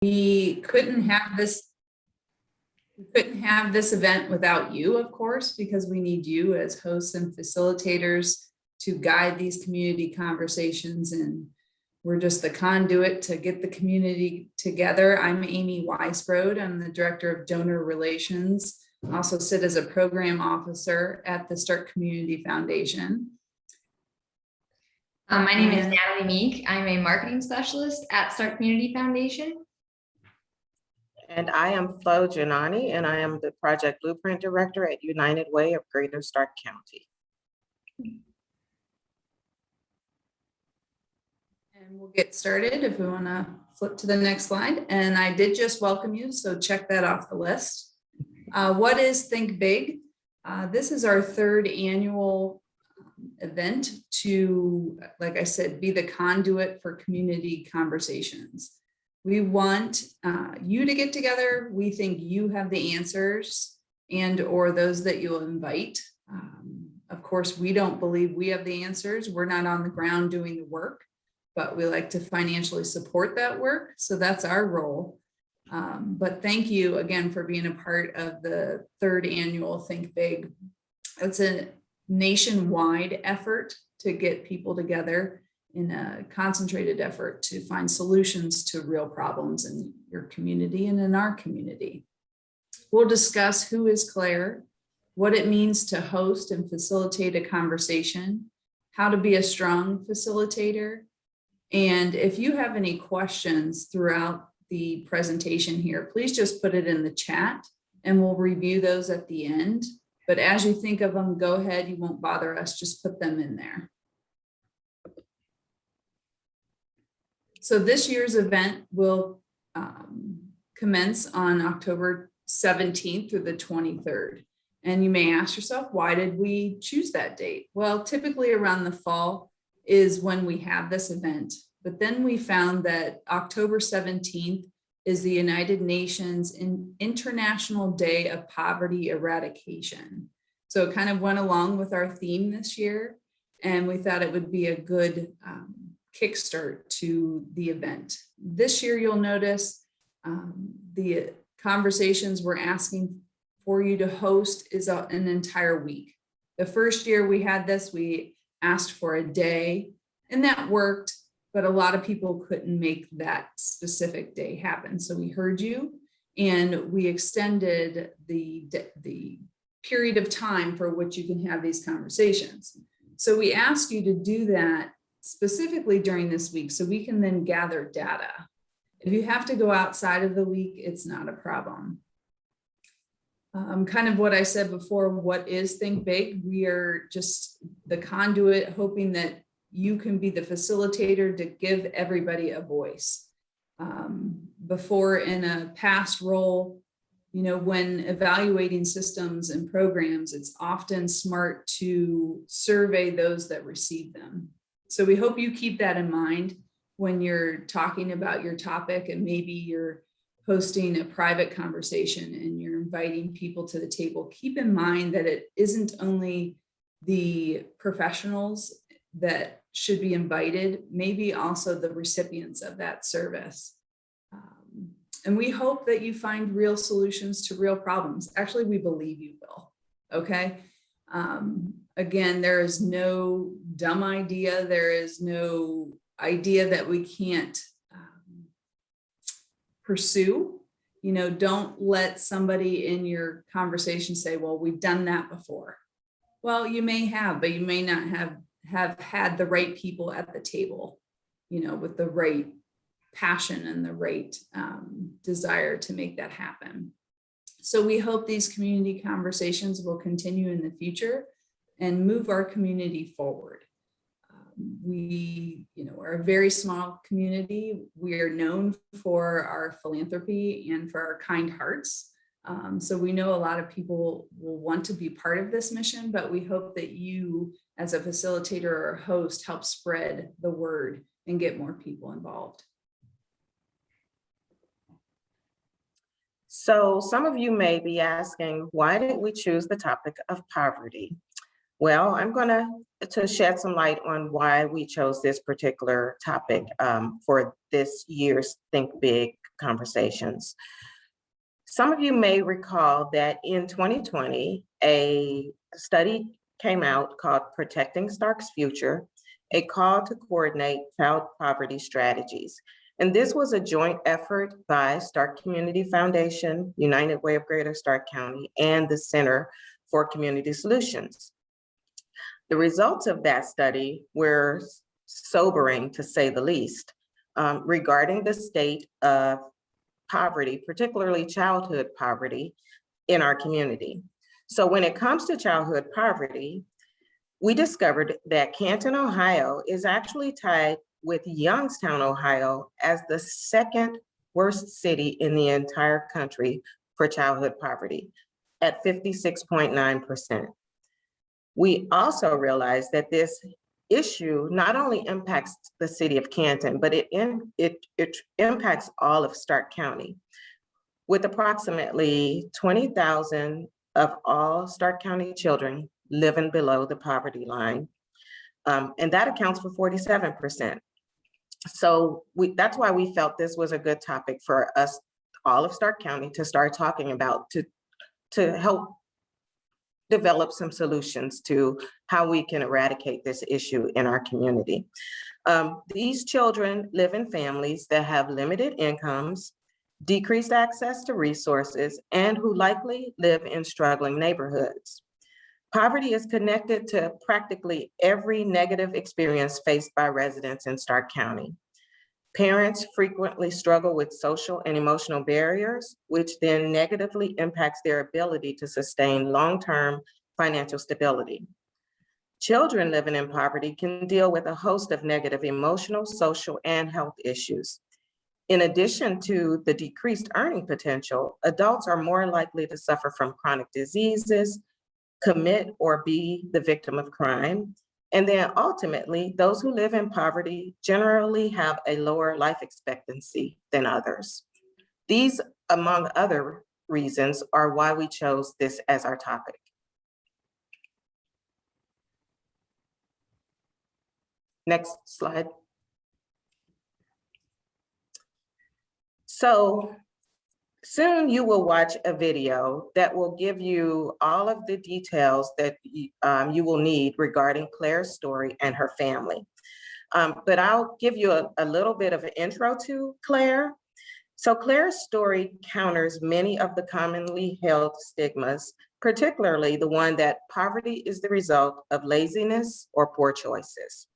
We couldn't have this event without you, of course, because we need you as hosts and facilitators to guide these community conversations, and we're just the conduit to get the community together. I'm Amy Weisbrod. I'm the Director of Donor Relations. I also sit as a program officer at the Start Community Foundation. My name is Natalie Meek. I'm a marketing specialist at Start Community Foundation. And I am Flo Giannani, and I am the Project Blueprint Director at United Way of Greater Stark County. And we'll get started if we want to flip to the next slide. And I did just welcome you, so check that off the list. What is Think Big? This is our third annual event to, like I said, be the conduit for community conversations. We want you to get together. We think you have the answers and or those that you'll invite. Of course, we don't believe we have the answers. We're not on the ground doing the work, but we like to financially support that work. So that's our role. But thank you again for being a part of the third annual Think Big. It's a nationwide effort to get people together in a concentrated effort to find solutions to real problems in your community and in our community. We'll discuss who is Claire, what it means to host and facilitate a conversation, how to be a strong facilitator. And if you have any questions throughout the presentation here, please just put it in the chat and we'll review those at the end. But as you think of them, go ahead, you won't bother us, just put them in there. So this year's event will commence on October 17th through the 23rd. And you may ask yourself, why did we choose that date? Well, typically around the fall is when we have this event. But then we found that October 17th is the United Nations International Day of Poverty Eradication. So it kind of went along with our theme this year, and we thought it would be a good kickstart to the event. This year, you'll notice the conversations we're asking for you to host is an entire week. The first year we had this, we asked for a day, and that worked, but a lot of people couldn't make that specific day happen. So we heard you, and we extended the period of time for which you can have these conversations. So we asked you to do that specifically during this week so we can then gather data. If you have to go outside of the week, it's not a problem. Kind of what I said before, what is Think Big? We are just the conduit, hoping that you can be the facilitator to give everybody a voice. Before, in a past role, you know, when evaluating systems and programs, it's often smart to survey those that receive them. So we hope you keep that in mind when you're talking about your topic, and maybe you're hosting a private conversation and you're inviting people to the table. Keep in mind that it isn't only the professionals that should be invited, maybe also the recipients of that service. And we hope that you find real solutions to real problems. Actually, we believe you will, okay? Again, there is no dumb idea. There is no idea that we can't pursue. You know, don't let somebody in your conversation say, well, we've done that before. Well, you may have, but you may not have had the right people at the table, you know, with the right passion and the right desire to make that happen. So we hope these community conversations will continue in the future and move our community forward. We, you know, are a very small community. We are known for our philanthropy and for our kind hearts. So we know a lot of people will want to be part of this mission, but we hope that you, as a facilitator or host, help spread the word and get more people involved. So some of you may be asking, why did we choose the topic of poverty? Well, I'm going to shed some light on why we chose this particular topic for this year's Think Big conversations. Some of you may recall that in 2020, a study came out called Protecting Stark's Future, a call to coordinate child poverty strategies. And this was a joint effort by Stark Community Foundation, United Way of Greater Stark County, and the Center for Community Solutions. The results of that study were sobering, to say the least, regarding the state of poverty, particularly childhood poverty in our community. So when it comes to childhood poverty, we discovered that Canton, Ohio is actually tied with Youngstown, Ohio as the second worst city in the entire country for childhood poverty at 56.9%. We also realized that this issue not only impacts the city of Canton, but it impacts all of Stark County, with approximately 20,000 of all Stark County children living below the poverty line. And that accounts for 47%. So that's why we felt this was a good topic for us, all of Stark County, to start talking about, to help develop some solutions to how we can eradicate this issue in our community. These children live in families that have limited incomes, decreased access to resources, and who likely live in struggling neighborhoods. Poverty is connected to practically every negative experience faced by residents in Stark County. Parents frequently struggle with social and emotional barriers, which then negatively impacts their ability to sustain long-term financial stability. Children living in poverty can deal with a host of negative emotional, social, and health issues. In addition to the decreased earning potential, adults are more likely to suffer from chronic diseases, commit or be the victim of crime, and then ultimately, those who live in poverty generally have a lower life expectancy than others. These, among other reasons, are why we chose this as our topic. Next slide. So soon you will watch a video that will give you all of the details that you will need regarding Claire's story and her family. But I'll give you a little bit of an intro to Claire. So Claire's story counters many of the commonly held stigmas, particularly the one that poverty is the result of laziness or poor choices.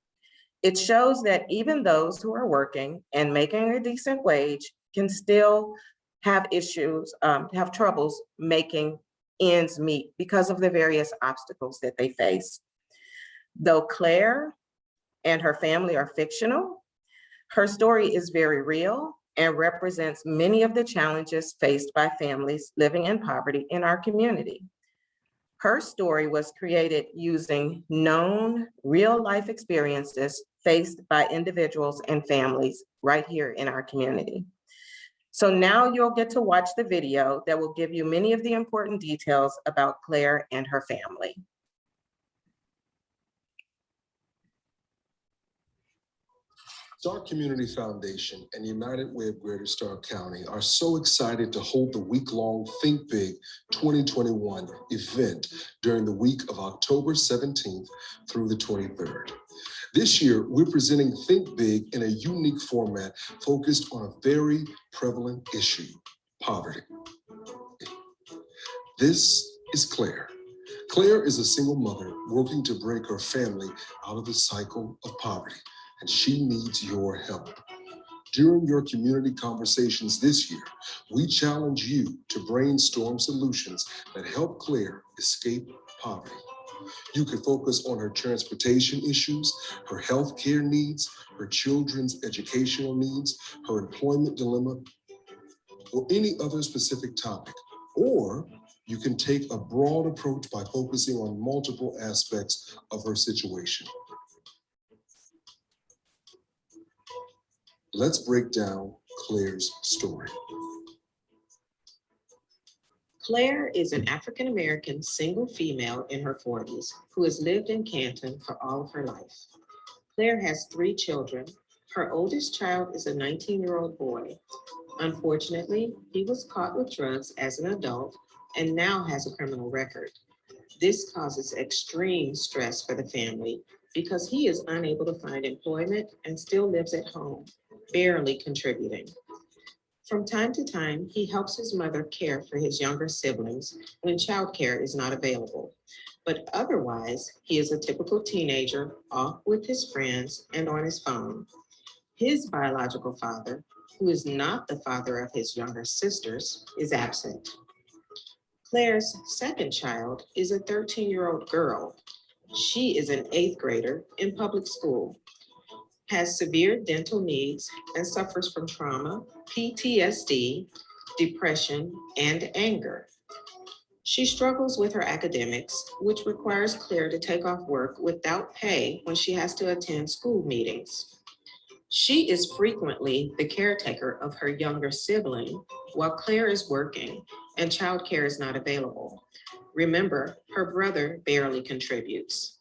It shows that even those who are working and making a decent wage can still have issues, have troubles making ends meet because of the various obstacles that they face. Though Claire and her family are fictional, her story is very real and represents many of the challenges faced by families living in poverty in our community. Her story was created using known real-life experiences faced by individuals and families right here in our community. So now you'll get to watch the video that will give you many of the important details about Claire and her family. Stark Community Foundation and United Way of Greater Stark County are so excited to hold the week-long Think Big 2021 event during the week of October 17th through the 23rd. This year, we're presenting Think Big in a unique format focused on a very prevalent issue, poverty. This is Claire. Claire is a single mother working to break her family out of the cycle of poverty, and she needs your help. During your community conversations this year, we challenge you to brainstorm solutions that help Claire escape poverty. You can focus on her transportation issues, her health care needs, her children's educational needs, her employment dilemma, or any other specific topic. Or you can take a broad approach by focusing on multiple aspects of her situation. Let's break down Claire's story. Claire is an African-American single female in her 40s who has lived in Canton for all of her life. Claire has 3 children. Her oldest child is a 19-year-old boy. Unfortunately, he was caught with drugs as an adult and now has a criminal record. This causes extreme stress for the family because he is unable to find employment and still lives at home, barely contributing. From time to time, he helps his mother care for his younger siblings when childcare is not available. But otherwise, he is a typical teenager, off with his friends and on his phone. His biological father, who is not the father of his younger sisters, is absent. Claire's second child is a 13-year-old girl. She is an 8th grader in public school, has severe dental needs, and suffers from trauma, PTSD, depression, and anger. She struggles with her academics, which requires Claire to take off work without pay when she has to attend school meetings. She is frequently the caretaker of her younger sibling while Claire is working and childcare is not available. Remember, her brother barely contributes.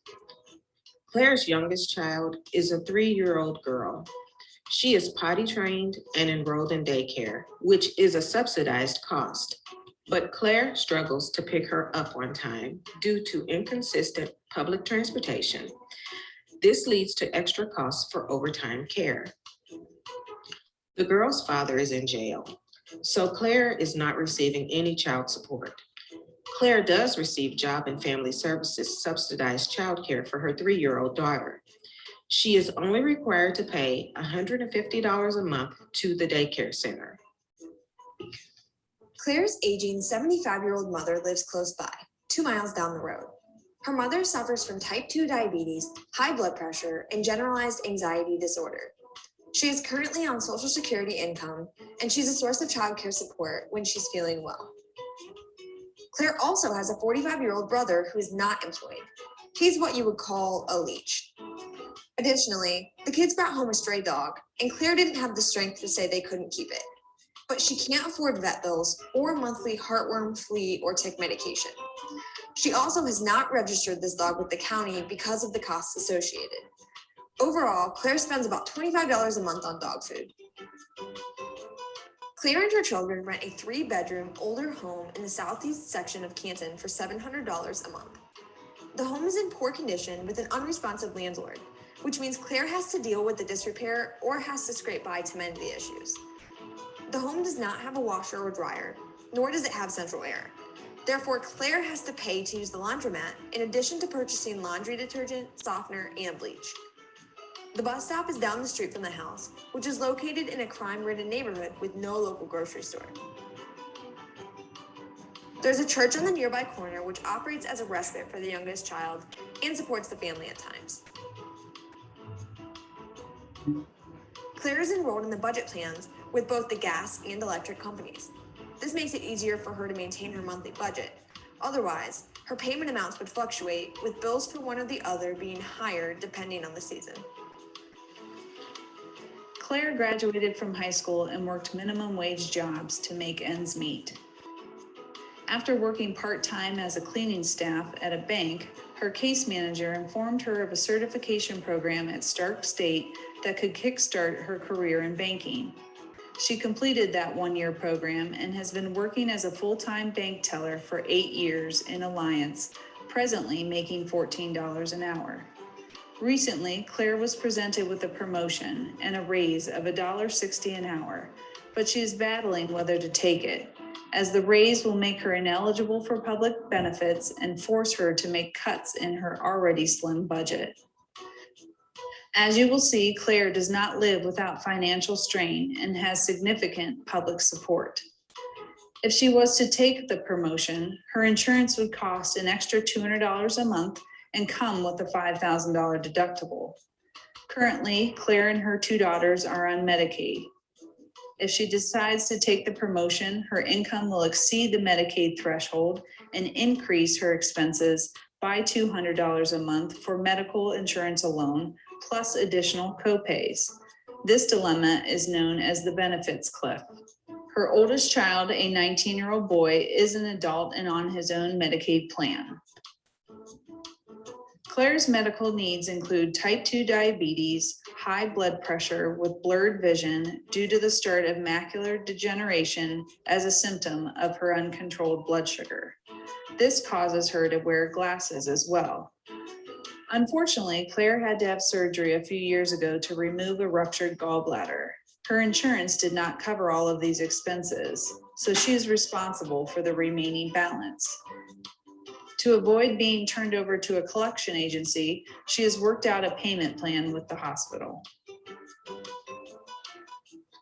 Claire's youngest child is a 3-year-old girl. She is potty trained and enrolled in daycare, which is a subsidized cost. But Claire struggles to pick her up on time due to inconsistent public transportation. This leads to extra costs for overtime care. The girl's father is in jail, so Claire is not receiving any child support. Claire does receive Job and Family Services subsidized childcare for her 3-year-old daughter. She is only required to pay $150 a month to the daycare center. Claire's aging 75-year-old mother lives close by, 2 miles down the road. Her mother suffers from type 2 diabetes, high blood pressure, and generalized anxiety disorder. She is currently on Social Security income, and she's a source of childcare support when she's feeling well. Claire also has a 45-year-old brother who is not employed. He's what you would call a leech. Additionally, the kids brought home a stray dog, and Claire didn't have the strength to say they couldn't keep it. But she can't afford vet bills or monthly heartworm, flea, or tick medication. She also has not registered this dog with the county because of the costs associated. Overall, Claire spends about $25 a month on dog food. Claire and her children rent a 3-bedroom, older home in the southeast section of Canton for $700 a month. The home is in poor condition with an unresponsive landlord, which means Claire has to deal with the disrepair or has to scrape by to mend the issues. The home does not have a washer or dryer, nor does it have central air. Therefore, Claire has to pay to use the laundromat in addition to purchasing laundry detergent, softener, and bleach. The bus stop is down the street from the house, which is located in a crime-ridden neighborhood with no local grocery store. There's a church on the nearby corner which operates as a respite for the youngest child and supports the family at times. Claire is enrolled in the budget plans with both the gas and electric companies. This makes it easier for her to maintain her monthly budget. Otherwise, her payment amounts would fluctuate, with bills for one or the other being higher depending on the season. Claire graduated from high school and worked minimum wage jobs to make ends meet. After working part-time as a cleaning staff at a bank, her case manager informed her of a certification program at Stark State that could kickstart her career in banking. She completed that 1-year program and has been working as a full-time bank teller for 8 years in Alliance, presently making $14 an hour. Recently, Claire was presented with a promotion and a raise of $1.60 an hour, but she is battling whether to take it, as the raise will make her ineligible for public benefits and force her to make cuts in her already slim budget. As you will see, Claire does not live without financial strain and has significant public support. If she was to take the promotion, her insurance would cost an extra $200 a month and come with a $5,000 deductible. Currently, Claire and her 2 daughters are on Medicaid. If she decides to take the promotion, her income will exceed the Medicaid threshold and increase her expenses by $200 a month for medical insurance alone, plus additional copays. This dilemma is known as the benefits cliff. Her oldest child, a 19-year-old boy, is an adult and on his own Medicaid plan. Claire's medical needs include type 2 diabetes, high blood pressure with blurred vision due to the start of macular degeneration as a symptom of her uncontrolled blood sugar. This causes her to wear glasses as well. Unfortunately, Claire had to have surgery a few years ago to remove a ruptured gallbladder. Her insurance did not cover all of these expenses, so she is responsible for the remaining balance. To avoid being turned over to a collection agency, she has worked out a payment plan with the hospital.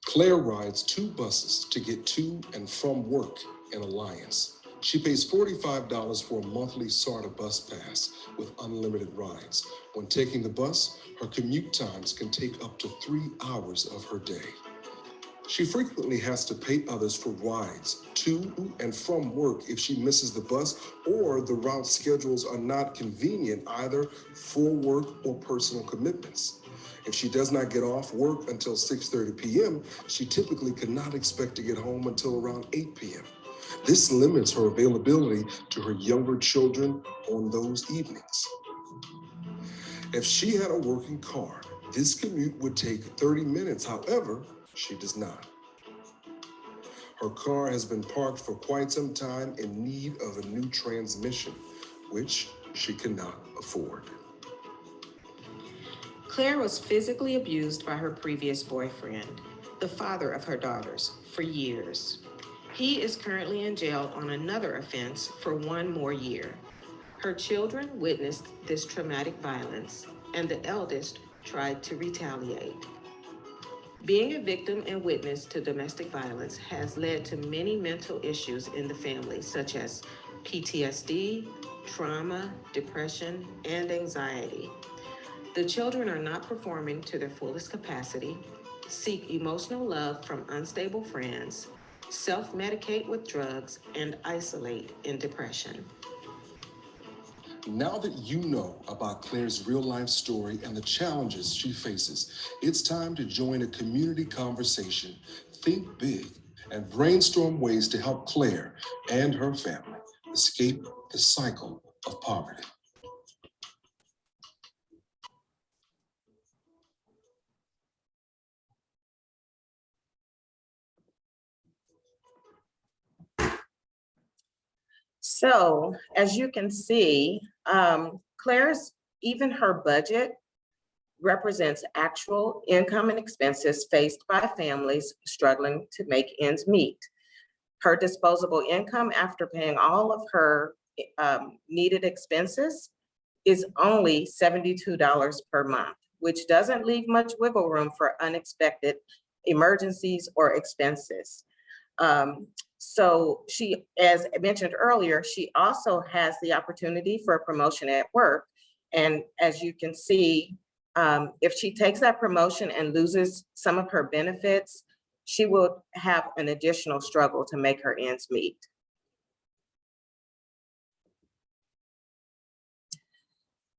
Claire rides 2 buses to get to and from work in Alliance. She pays $45 for a monthly SARTA bus pass with unlimited rides. When taking the bus, her commute times can take up to 3 hours of her day. She frequently has to pay others for rides to and from work if she misses the bus or the route schedules are not convenient either for work or personal commitments. If she does not get off work until 6:30 p.m., she typically cannot expect to get home until around 8 p.m. This limits her availability to her younger children on those evenings. If she had a working car, this commute would take 30 minutes. However, she does not. Her car has been parked for quite some time in need of a new transmission, which she cannot afford. Claire was physically abused by her previous boyfriend, the father of her daughters, for years. He is currently in jail on another offense for 1 more year. Her children witnessed this traumatic violence, and the eldest tried to retaliate. Being a victim and witness to domestic violence has led to many mental issues in the family, such as PTSD, trauma, depression, and anxiety. The children are not performing to their fullest capacity, seek emotional love from unstable friends, self-medicate with drugs, and isolate in depression. Now that you know about Claire's real-life story and the challenges she faces, it's time to join a community conversation, think big, and brainstorm ways to help Claire and her family escape the cycle of poverty. So as you can see, Claire's, even her budget represents actual income and expenses faced by families struggling to make ends meet. Her disposable income after paying all of her needed expenses is only $72 per month, which doesn't leave much wiggle room for unexpected emergencies or expenses. So she, as I mentioned earlier, she also has the opportunity for a promotion at work. And as you can see, if she takes that promotion and loses some of her benefits, she will have an additional struggle to make her ends meet.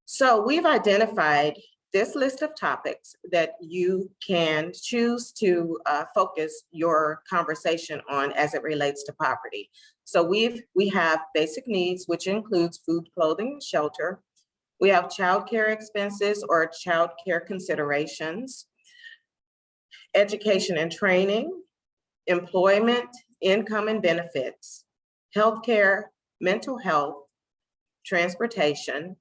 So we've identified this list of topics that you can choose to focus your conversation on as it relates to poverty. So we have basic needs, which includes food, clothing, and shelter. We have childcare expenses or childcare considerations, education and training, employment, income and benefits, healthcare, mental health, transportation,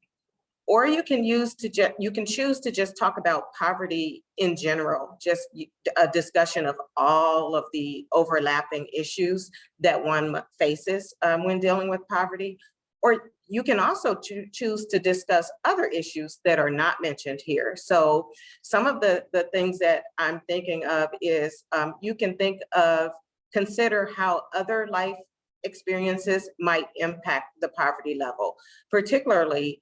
or you can choose to just talk about poverty in general, just a discussion of all of the overlapping issues that one faces when dealing with poverty. Or you can also choose to discuss other issues that are not mentioned here. So some of the things that I'm thinking of is you can consider how other life experiences might impact the poverty level, particularly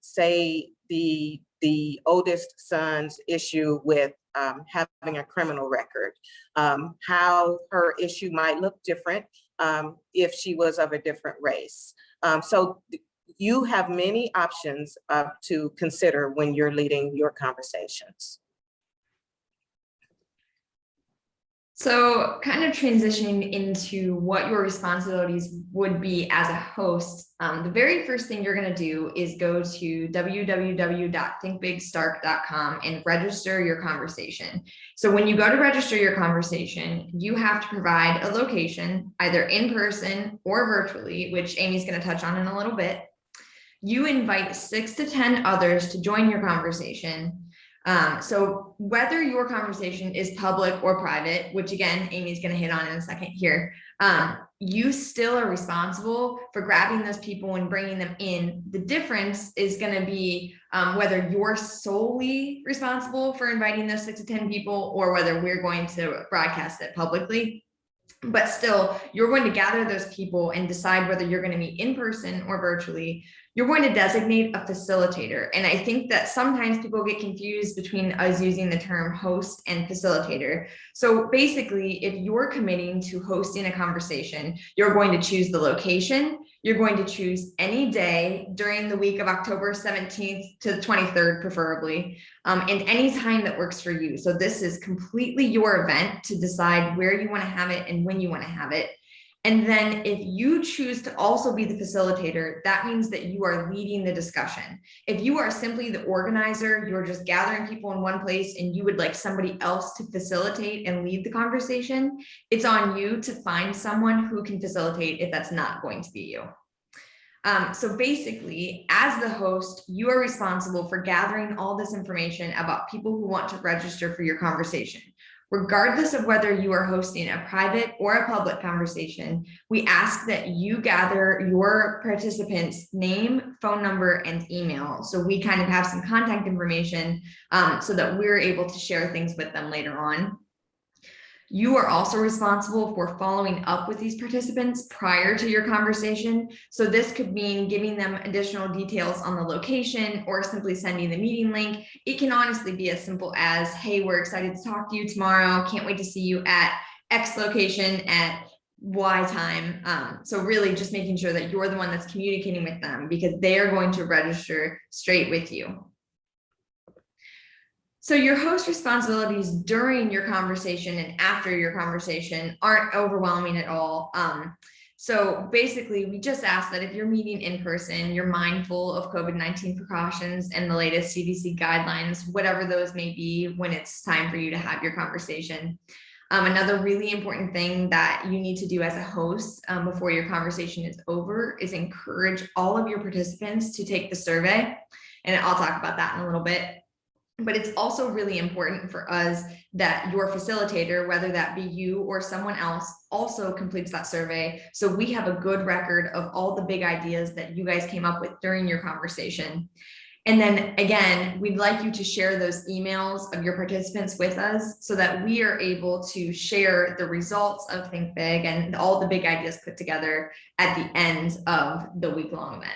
say the oldest son's issue with having a criminal record, how her issue might look different if she was of a different race. So you have many options to consider when you're leading your conversations. So kind of transitioning into what your responsibilities would be as a host, the very first thing you're going to do is go to www.thinkbigstark.com and register your conversation. So when you go to register your conversation, you have to provide a location, either in person or virtually, which Amy's going to touch on in a little bit. You invite 6 to 10 others to join your conversation. So whether your conversation is public or private, which again, Amy's going to hit on in a second here, you still are responsible for grabbing those people and bringing them in. The difference is going to be whether you're solely responsible for inviting those 6 to 10 people or whether we're going to broadcast it publicly. But still, you're going to gather those people and decide whether you're going to meet in person or virtually. You're going to designate a facilitator. And I think that sometimes people get confused between us using the term host and facilitator. So basically, if you're committing to hosting a conversation, you're going to choose the location. You're going to choose any day during the week of October 17th to the 23rd, preferably, and any time that works for you. So this is completely your event to decide where you want to have it and when you want to have it. And then if you choose to also be the facilitator, that means that you are leading the discussion. If you are simply the organizer, you're just gathering people in one place and you would like somebody else to facilitate and lead the conversation, it's on you to find someone who can facilitate if that's not going to be you. So basically, as the host, you are responsible for gathering all this information about people who want to register for your conversation. Regardless of whether you are hosting a private or a public conversation, we ask that you gather your participants' name, phone number, and email. So we kind of have some contact information so that we're able to share things with them later on. You are also responsible for following up with these participants prior to your conversation. So this could mean giving them additional details on the location or simply sending the meeting link. It can honestly be as simple as, hey, we're excited to talk to you tomorrow. Can't wait to see you at X location at Y time. So really just making sure that you're the one that's communicating with them because they are going to register straight with you. So your host responsibilities during your conversation and after your conversation aren't overwhelming at all. So basically, we just ask that if you're meeting in person, you're mindful of COVID-19 precautions and the latest CDC guidelines, whatever those may be when it's time for you to have your conversation. Another really important thing that you need to do as a host before your conversation is over is encourage all of your participants to take the survey. And I'll talk about that in a little bit. But it's also really important for us that your facilitator, whether that be you or someone else, also completes that survey. So we have a good record of all the big ideas that you guys came up with during your conversation. And then again, we'd like you to share those emails of your participants with us so that we are able to share the results of Think Big and all the big ideas put together at the end of the week-long event.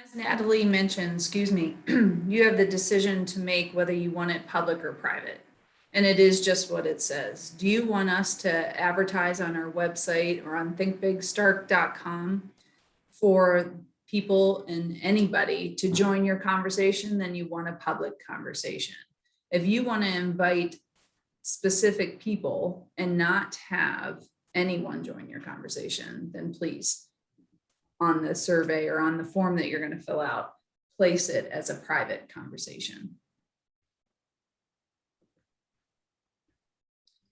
As Natalie mentioned, you have the decision to make whether you want it public or private. And it is just what it says. Do you want us to advertise on our website or on thinkbigstark.com for people and anybody to join your conversation? Then you want a public conversation. If you want to invite specific people and not have anyone join your conversation, then please, on the survey or on the form that you're going to fill out, place it as a private conversation.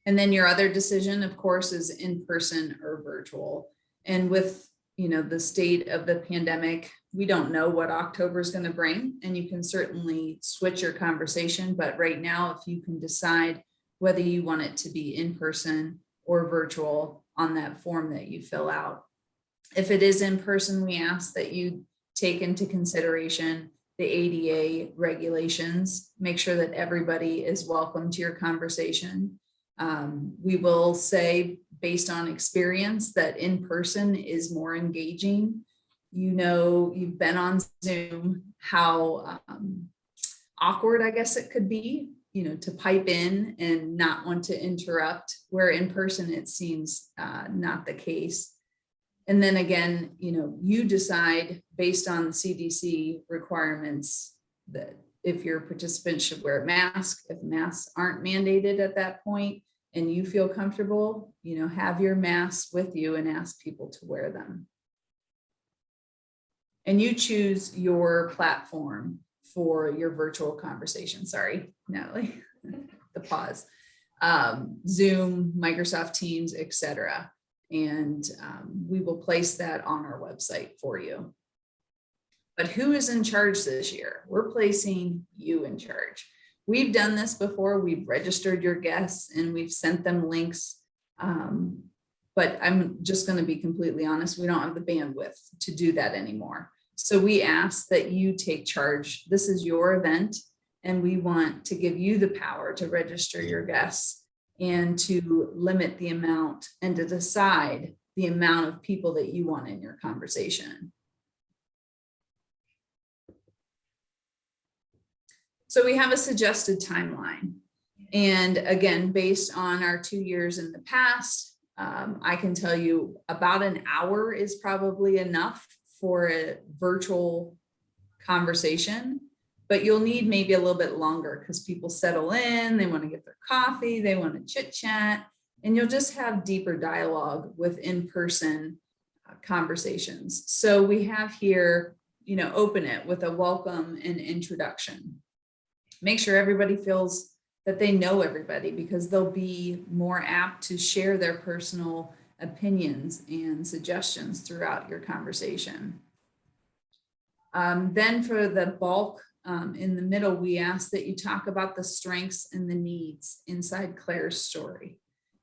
And then your other decision, of course, is in person or virtual. And with, the state of the pandemic, we don't know what October is going to bring, and you can certainly switch your conversation. But right now, if you can decide whether you want it to be in person or virtual on that form that you fill out. If it is in person, we ask that you take into consideration the ADA regulations, make sure that everybody is welcome to your conversation. We will say, based on experience, that in person is more engaging. You've been on Zoom, how awkward, I guess it could be, to pipe in and not want to interrupt, where in person it seems not the case. And then again, you decide based on CDC requirements that if your participants should wear a mask, if masks aren't mandated at that point and you feel comfortable, have your mask with you and ask people to wear them. And you choose your platform for your virtual conversation. Sorry, Natalie, the pause. Zoom, Microsoft Teams, etc. And we will place that on our website for you. But who is in charge this year? We're placing you in charge. We've done this before. We've registered your guests and we've sent them links. But I'm just going to be completely honest. We don't have the bandwidth to do that anymore. So we ask that you take charge. This is your event and we want to give you the power to register your guests and to limit the amount and to decide the amount of people that you want in your conversation. So we have a suggested timeline. And again, based on our 2 years in the past, I can tell you about an hour is probably enough for a virtual conversation, but you'll need maybe a little bit longer because people settle in, they want to get their coffee, they want to chit chat, and you'll just have deeper dialogue with in-person conversations. So we have here, open it with a welcome and introduction. Make sure everybody feels that they know everybody because they'll be more apt to share their personal opinions and suggestions throughout your conversation. Then for the bulk in the middle, we ask that you talk about the strengths and the needs inside Claire's story.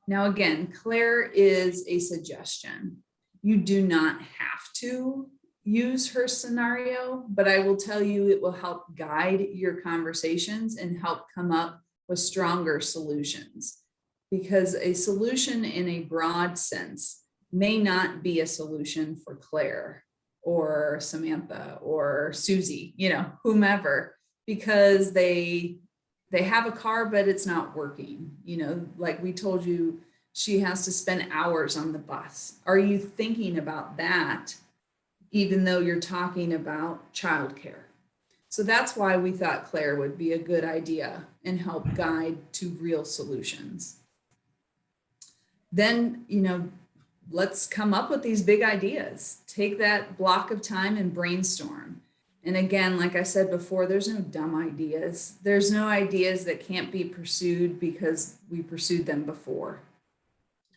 Now, again, Claire is a suggestion. You do not have to use her scenario, but I will tell you it will help guide your conversations and help come up with stronger solutions. Because a solution in a broad sense may not be a solution for Claire or Samantha or Susie, whomever, because they have a car, but it's not working. Like we told you, she has to spend hours on the bus. Are you thinking about that, even though you're talking about childcare? So that's why we thought Claire would be a good idea and help guide to real solutions. Then, let's come up with these big ideas. Take that block of time and brainstorm. And again, like I said before, there's no dumb ideas. There's no ideas that can't be pursued because we pursued them before.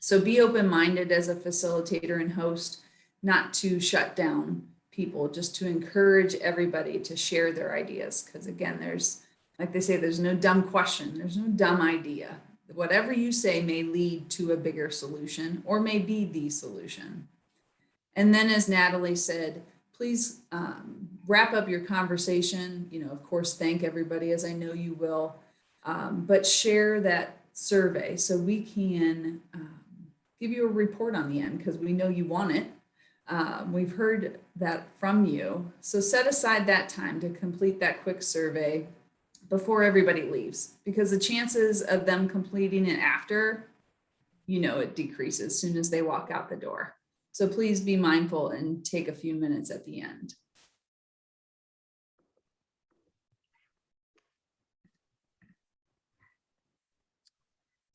So be open-minded as a facilitator and host, not to shut down people, just to encourage everybody to share their ideas. Because again, like they say, there's no dumb question. There's no dumb idea. Whatever you say may lead to a bigger solution or may be the solution. And then as Natalie said, please wrap up your conversation. Of course, thank everybody as I know you will, but share that survey so we can give you a report on the end because we know you want it. We've heard that from you. So set aside that time to complete that quick survey before everybody leaves, because the chances of them completing it after, it decreases as soon as they walk out the door. So please be mindful and take a few minutes at the end.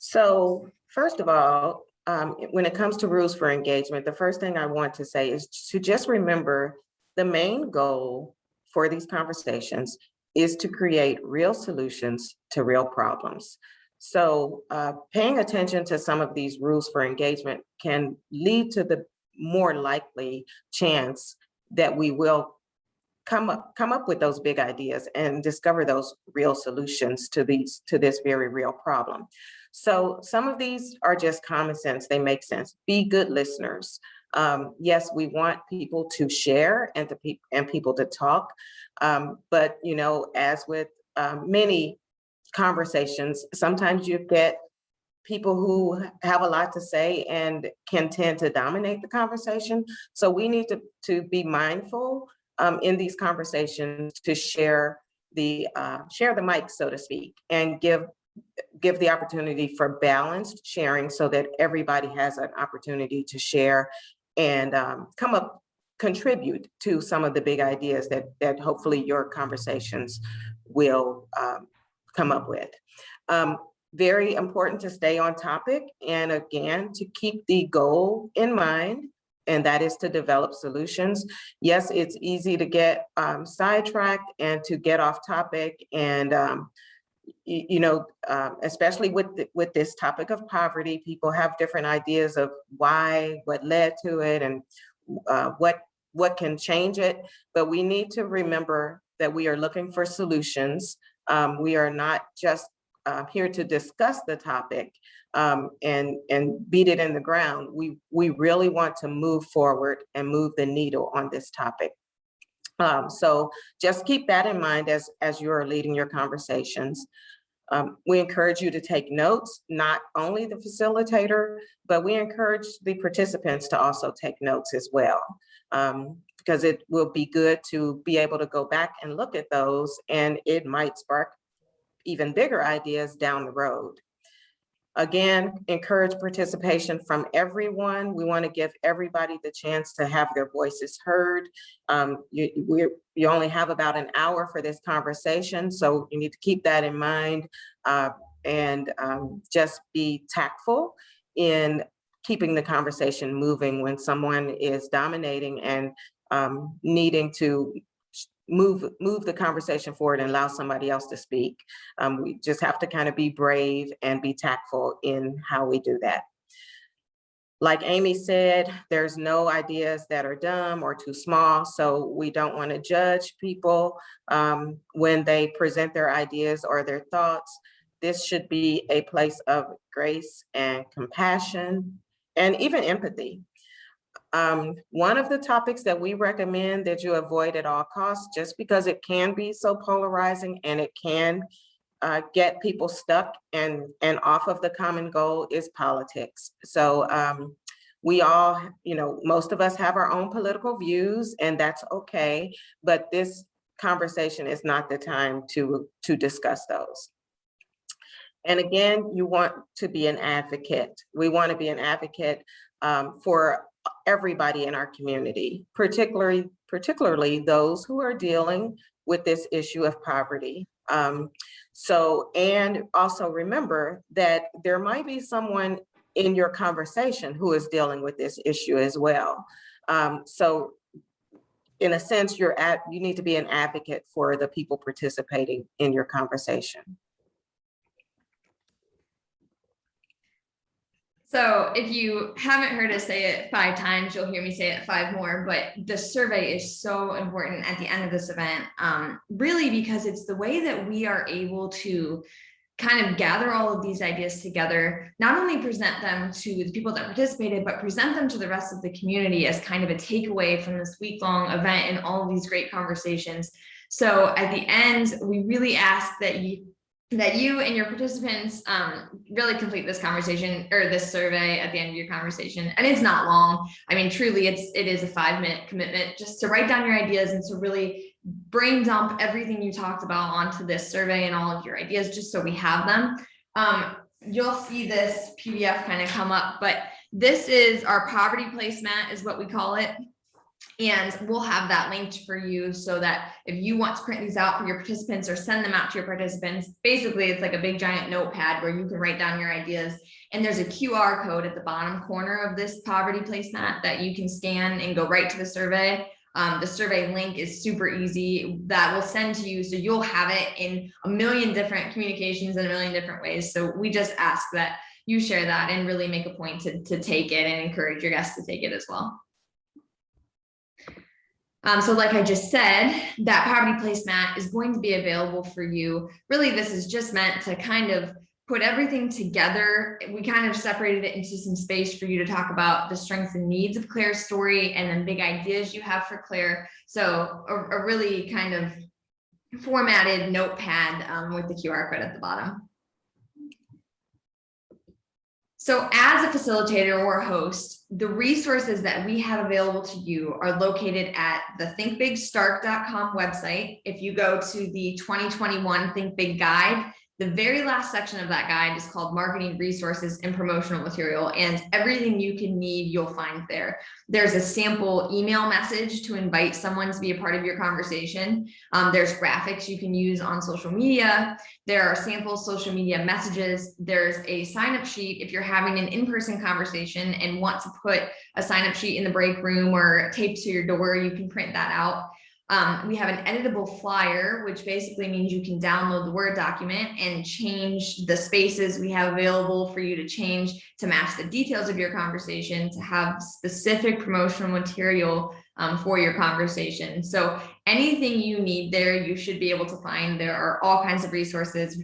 So first of all, when it comes to rules for engagement, the first thing I want to say is to just remember the main goal for these conversations is to create real solutions to real problems. So paying attention to some of these rules for engagement can lead to the more likely chance that we will come up with those big ideas and discover those real solutions to this very real problem. So some of these are just common sense. They make sense. Be good listeners. Yes, we want people to share and people to talk. But as with many conversations, sometimes you get people who have a lot to say and can tend to dominate the conversation. So we need to be mindful in these conversations to share the mic, so to speak, and give the opportunity for balanced sharing so that everybody has an opportunity to share and contribute to some of the big ideas that hopefully your conversations will come up with. Very important to stay on topic, and again, to keep the goal in mind, and that is to develop solutions. Yes, it's easy to get sidetracked and to get off topic, and especially with this topic of poverty, people have different ideas of why, what led to it, and what can change it. But we need to remember that we are looking for solutions. We are not just here to discuss the topic and beat it in the ground. We really want to move forward and move the needle on this topic. So just keep that in mind as you are leading your conversations. We encourage you to take notes, not only the facilitator, but we encourage the participants to also take notes as well, because it will be good to be able to go back and look at those, and it might spark even bigger ideas down the road. Again, encourage participation from everyone. We want to give everybody the chance to have their voices heard. You only have about an hour for this conversation, so you need to keep that in mind, and just be tactful in keeping the conversation moving when someone is dominating and needing to move the conversation forward and allow somebody else to speak. We just have to kind of be brave and be tactful in how we do that. Like Amy said, there's no ideas that are dumb or too small, so we don't want to judge people when they present their ideas or their thoughts. This should be a place of grace and compassion and even empathy. One of the topics that we recommend that you avoid at all costs, just because it can be so polarizing and it can get people stuck and off of the common goal, is politics. So we all, most of us have our own political views, and that's okay, but this conversation is not the time to discuss those. And again, you want to be an advocate. We want to be an advocate for everybody in our community, particularly those who are dealing with this issue of poverty. And also remember that there might be someone in your conversation who is dealing with this issue as well. So in a sense, you need to be an advocate for the people participating in your conversation. So if you haven't heard us say it 5 times, you'll hear me say it 5 more, but the survey is so important at the end of this event, really because it's the way that we are able to kind of gather all of these ideas together, not only present them to the people that participated, but present them to the rest of the community as kind of a takeaway from this week-long event and all of these great conversations. So at the end, we really ask that you and your participants really complete this conversation or this survey at the end of your conversation. And it's not long. I mean, truly, it is a 5-minute commitment just to write down your ideas and to really brain dump everything you talked about onto this survey and all of your ideas, just so we have them. You'll see this PDF kind of come up, but this is our poverty placemat is what we call it. And we'll have that linked for you so that if you want to print these out for your participants or send them out to your participants, basically it's like a big giant notepad where you can write down your ideas. And there's a QR code at the bottom corner of this poverty placemat that you can scan and go right to the survey. The survey link is super easy. That will send to you, so you'll have it in a million different communications in a million different ways. So we just ask that you share that and really make a point to take it and encourage your guests to take it as well. So like I just said, that poverty placemat is going to be available for you. Really, this is just meant to kind of put everything together. We kind of separated it into some space for you to talk about the strengths and needs of Claire's story and then big ideas you have for Claire. So a really kind of formatted notepad with the QR code at the bottom. So as a facilitator or a host, the resources that we have available to you are located at the thinkbigstark.com website. If you go to the 2021 Think Big Guide, The very last section of that guide is called Marketing Resources and Promotional Material, and everything you can need, you'll find there. There's a sample email message to invite someone to be a part of your conversation. There's graphics you can use on social media. There are sample social media messages. There's a sign-up sheet if you're having an in-person conversation and want to put a sign-up sheet in the break room or taped to your door, you can print that out. We have an editable flyer, which basically means you can download the Word document and change the spaces we have available for you to change to match the details of your conversation, to have specific promotional material for your conversation. So anything you need there, you should be able to find. There are all kinds of resources.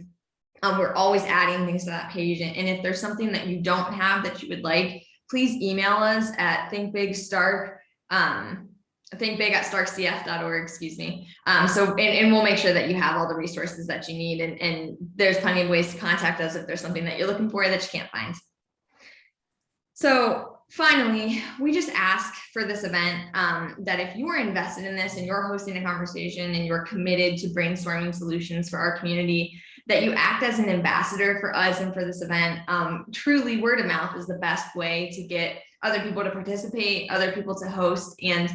We're always adding things to that page. And if there's something that you don't have that you would like, please email us at thinkbig@starkcf.org, excuse me. And we'll make sure that you have all the resources that you need. And there's plenty of ways to contact us if there's something that you're looking for that you can't find. So finally, we just ask for this event that if you are invested in this and you're hosting a conversation and you're committed to brainstorming solutions for our community, that you act as an ambassador for us and for this event. Truly, word of mouth is the best way to get other people to participate, other people to host, and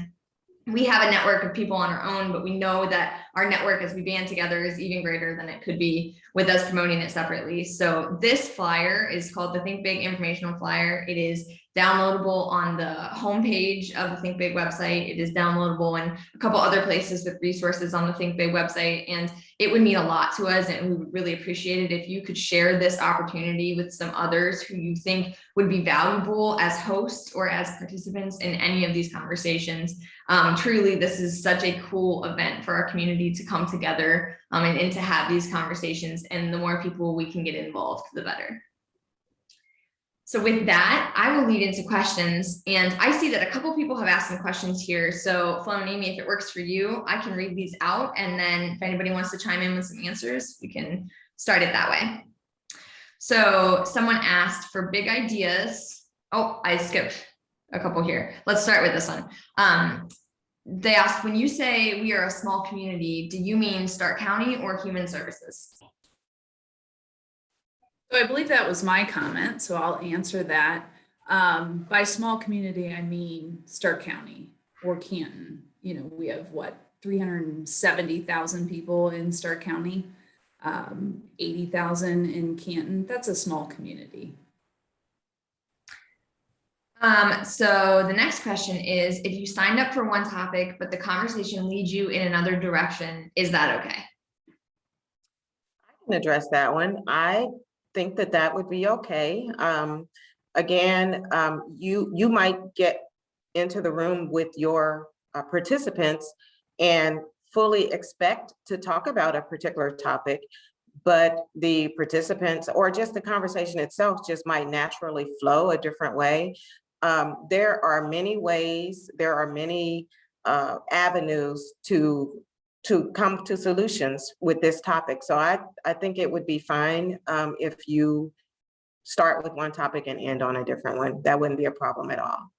we have a network of people on our own, but we know that our network as we band together is even greater than it could be with us promoting it separately. So this flyer is called the ThinkBig Informational Flyer. It is downloadable on the homepage of the ThinkBig website. It is downloadable in a couple other places with resources on the ThinkBig website. And it would mean a lot to us, and we would really appreciate it if you could share this opportunity with some others who you think would be valuable as hosts or as participants in any of these conversations. Truly, this is such a cool event for our community to come together and to have these conversations. And the more people we can get involved, the better. So with that, I will lead into questions. And I see that a couple people have asked some questions here. So Flo and Amy, if it works for you, I can read these out. And then if anybody wants to chime in with some answers, we can start it that way. So someone asked for big ideas. Oh, I skipped a couple here. Let's start with this one. They asked, when you say we are a small community, do you mean Stark County or Human Services? So I believe that was my comment, so I'll answer that. By small community, I mean Stark County or Canton. You know, we have what, 370,000 people in Stark County, 80,000 in Canton. That's a small community. So the next question is, if you signed up for one topic, but the conversation leads you in another direction, is that okay? I can address that one. I think that would be okay. Again, you might get into the room with your participants and fully expect to talk about a particular topic, but the participants or just the conversation itself just might naturally flow a different way. There are many ways, there are many avenues to come to solutions with this topic. So I think it would be fine if you start with one topic and end on a different one. That wouldn't be a problem at all.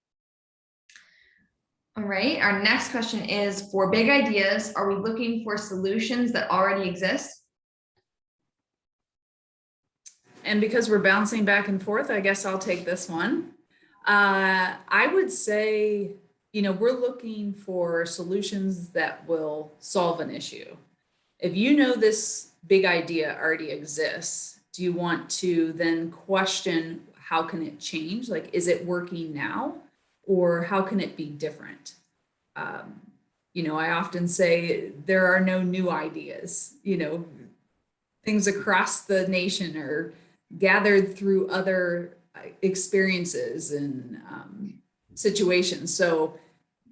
All right, our next question is, for big ideas, are we looking for solutions that already exist? And because we're bouncing back and forth, I guess I'll take this one. I would say, you know, we're looking for solutions that will solve an issue. If you know this big idea already exists, do you want to then question how can it change? Like, is it working now? Or how can it be different? You know, I often say there are no new ideas. You know, things across the nation are gathered through other experiences and situations. So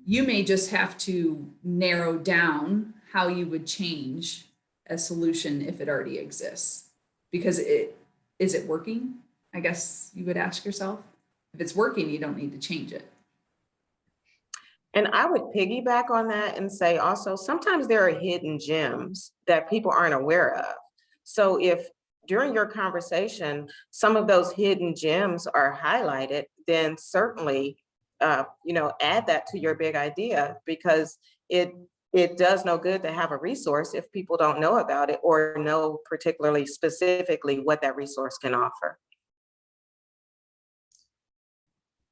you may just have to narrow down how you would change a solution if it already exists. Because is it working? I guess you would ask yourself. If it's working, you don't need to change it. And I would piggyback on that and say also, sometimes there are hidden gems that people aren't aware of. So if during your conversation, some of those hidden gems are highlighted, then certainly, you know, add that to your big idea, because it it does no good to have a resource if people don't know about it or know particularly specifically what that resource can offer.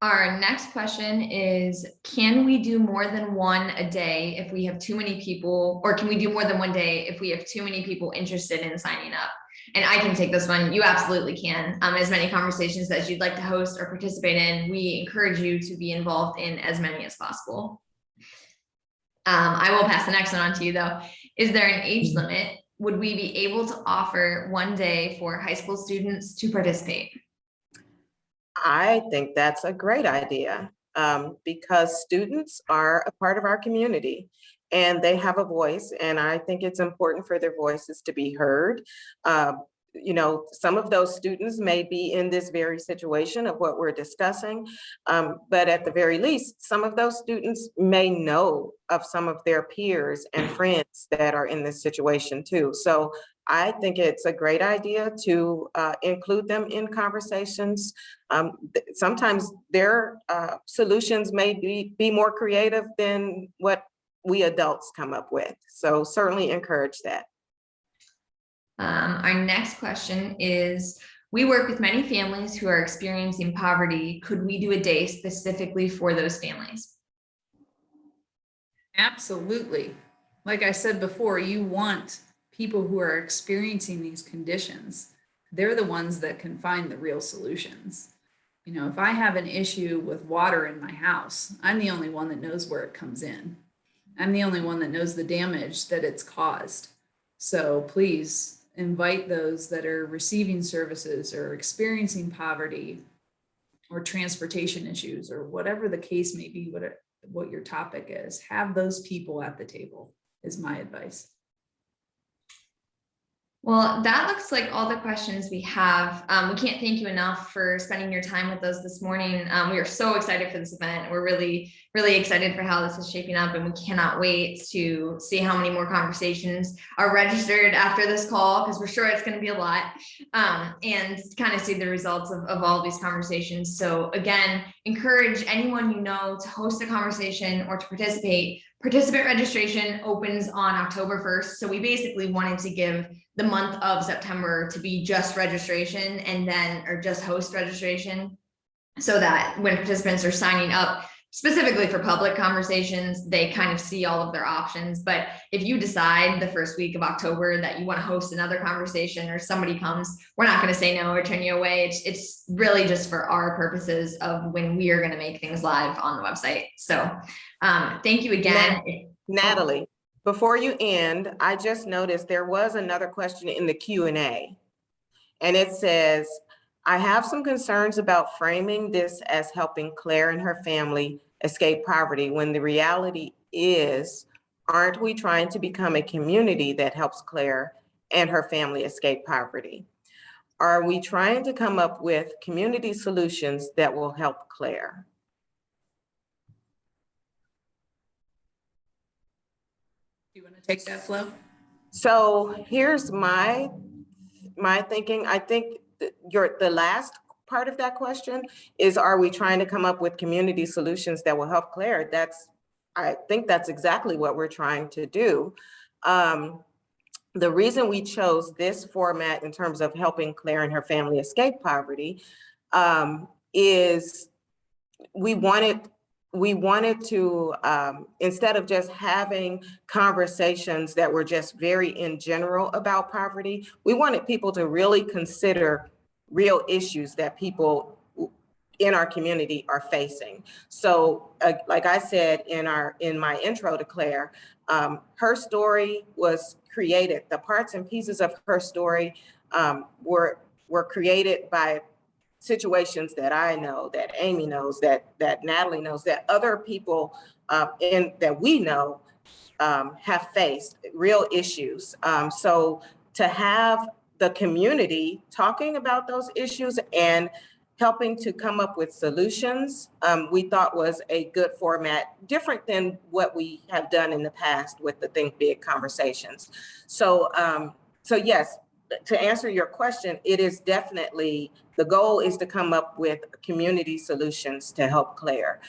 Our next question is, can we do more than one a day if we have too many people, or can we do more than one day if we have too many people interested in signing up? And I can take this one. You absolutely can. As many conversations as you'd like to host or participate in, we encourage you to be involved in as many as possible. I will pass the next one on to you though. Is there an age limit? Would we be able to offer one day for high school students to participate? I think that's a great idea, because students are a part of our community and they have a voice, and I think it's important for their voices to be heard. You know, some of those students may be in this very situation of what we're discussing, but at the very least, some of those students may know of some of their peers and friends that are in this situation too. So I think it's a great idea to include them in conversations. Sometimes their solutions may be more creative than what we adults come up with. So certainly encourage that. Our next question is, we work with many families who are experiencing poverty. Could we do a day specifically for those families? Absolutely. Like I said before, you want people who are experiencing these conditions. They're the ones that can find the real solutions. You know, if I have an issue with water in my house, I'm the only one that knows where it comes in. I'm the only one that knows the damage that it's caused. So please invite those that are receiving services or experiencing poverty or transportation issues or whatever the case may be, what your topic is. Have those people at the table is my advice. Well, that looks like all the questions we have. We can't thank you enough for spending your time with us this morning. We are so excited for this event. We're really excited for how this is shaping up, and we cannot wait to see how many more conversations are registered after this call, because we're sure it's going to be a lot, and kind of see the results of all of these conversations. So again, encourage anyone you know to host a conversation or to participate. Participant registration opens on October 1st. So we basically wanted to give the month of September to be just registration or just host registration, so that when participants are signing up specifically for public conversations, they kind of see all of their options. But if you decide the first week of October that you want to host another conversation or somebody comes, we're not going to say no or turn you away. It's really just for our purposes of when we are going to make things live on the website. So thank you again. Natalie, before you end, I just noticed there was another question in the Q&A, and it says, I have some concerns about framing this as helping Claire and her family escape poverty, when the reality is, aren't we trying to become a community that helps Claire and her family escape poverty? Are we trying to come up with community solutions that will help Claire? Do you want to take that, Flo? So here's my thinking. I think the last part of that question is, are we trying to come up with community solutions that will help Claire? I think that's exactly what we're trying to do. The reason we chose this format in terms of helping Claire and her family escape poverty is we wanted to, instead of just having conversations that were just very in general about poverty, we wanted people to really consider real issues that people in our community are facing. So like I said in my intro to Claire, her story was created, the parts and pieces of her story were created by situations that I know, that Amy knows, that Natalie knows, that other people that we know have faced real issues. So to have the community talking about those issues and helping to come up with solutions, we thought was a good format, different than what we have done in the past with the Think Big conversations. So yes, to answer your question, it is definitely, the goal is to come up with community solutions to help Claire.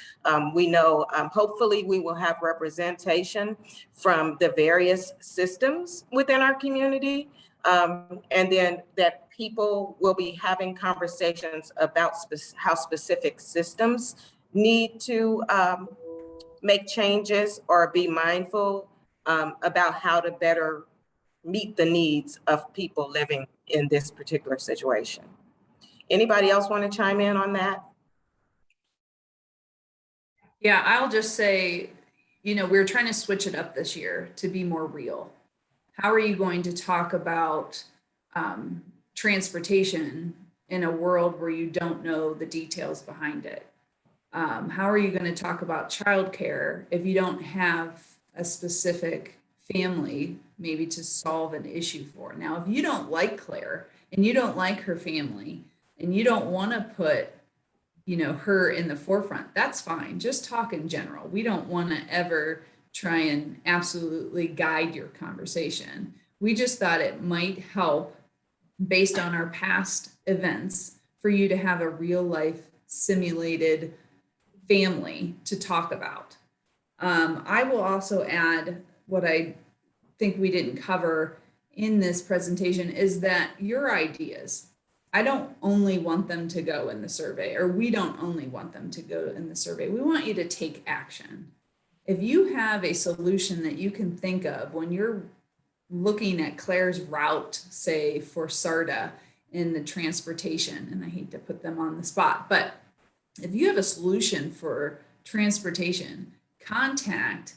We know, hopefully we will have representation from the various systems within our community. And then that people will be having conversations about how specific systems need to make changes or be mindful about how to better meet the needs of people living in this particular situation. Anybody else want to chime in on that? Yeah, I'll just say, we're trying to switch it up this year to be more real. How are you going to talk about transportation in a world where you don't know the details behind it? How are you going to talk about childcare if you don't have a specific family maybe to solve an issue for? Now, if you don't like Claire and you don't like her family and you don't want to put, her in the forefront, that's fine. Just talk in general. We don't want to ever try and absolutely guide your conversation. We just thought it might help based on our past events for you to have a real life simulated family to talk about. I will also add what I think we didn't cover in this presentation is that your ideas, I don't only want them to go in the survey, or we don't only want them to go in the survey. We want you to take action. If you have a solution that you can think of when you're looking at Claire's route, say for SARTA in the transportation, and I hate to put them on the spot, but if you have a solution for transportation, contact,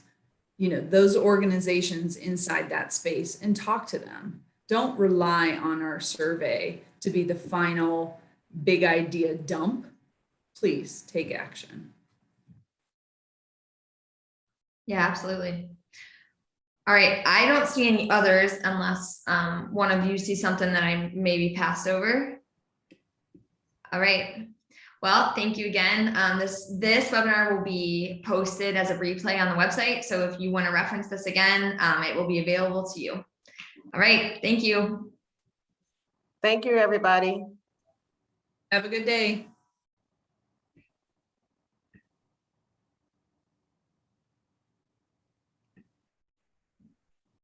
those organizations inside that space and talk to them. Don't rely on our survey to be the final big idea dump. Please take action. Yeah, absolutely. All right, I don't see any others unless one of you sees something that I maybe passed over. All right. Well, thank you again. This webinar will be posted as a replay on the website. So if you want to reference this again, it will be available to you. All right. Thank you. Thank you, everybody. Have a good day.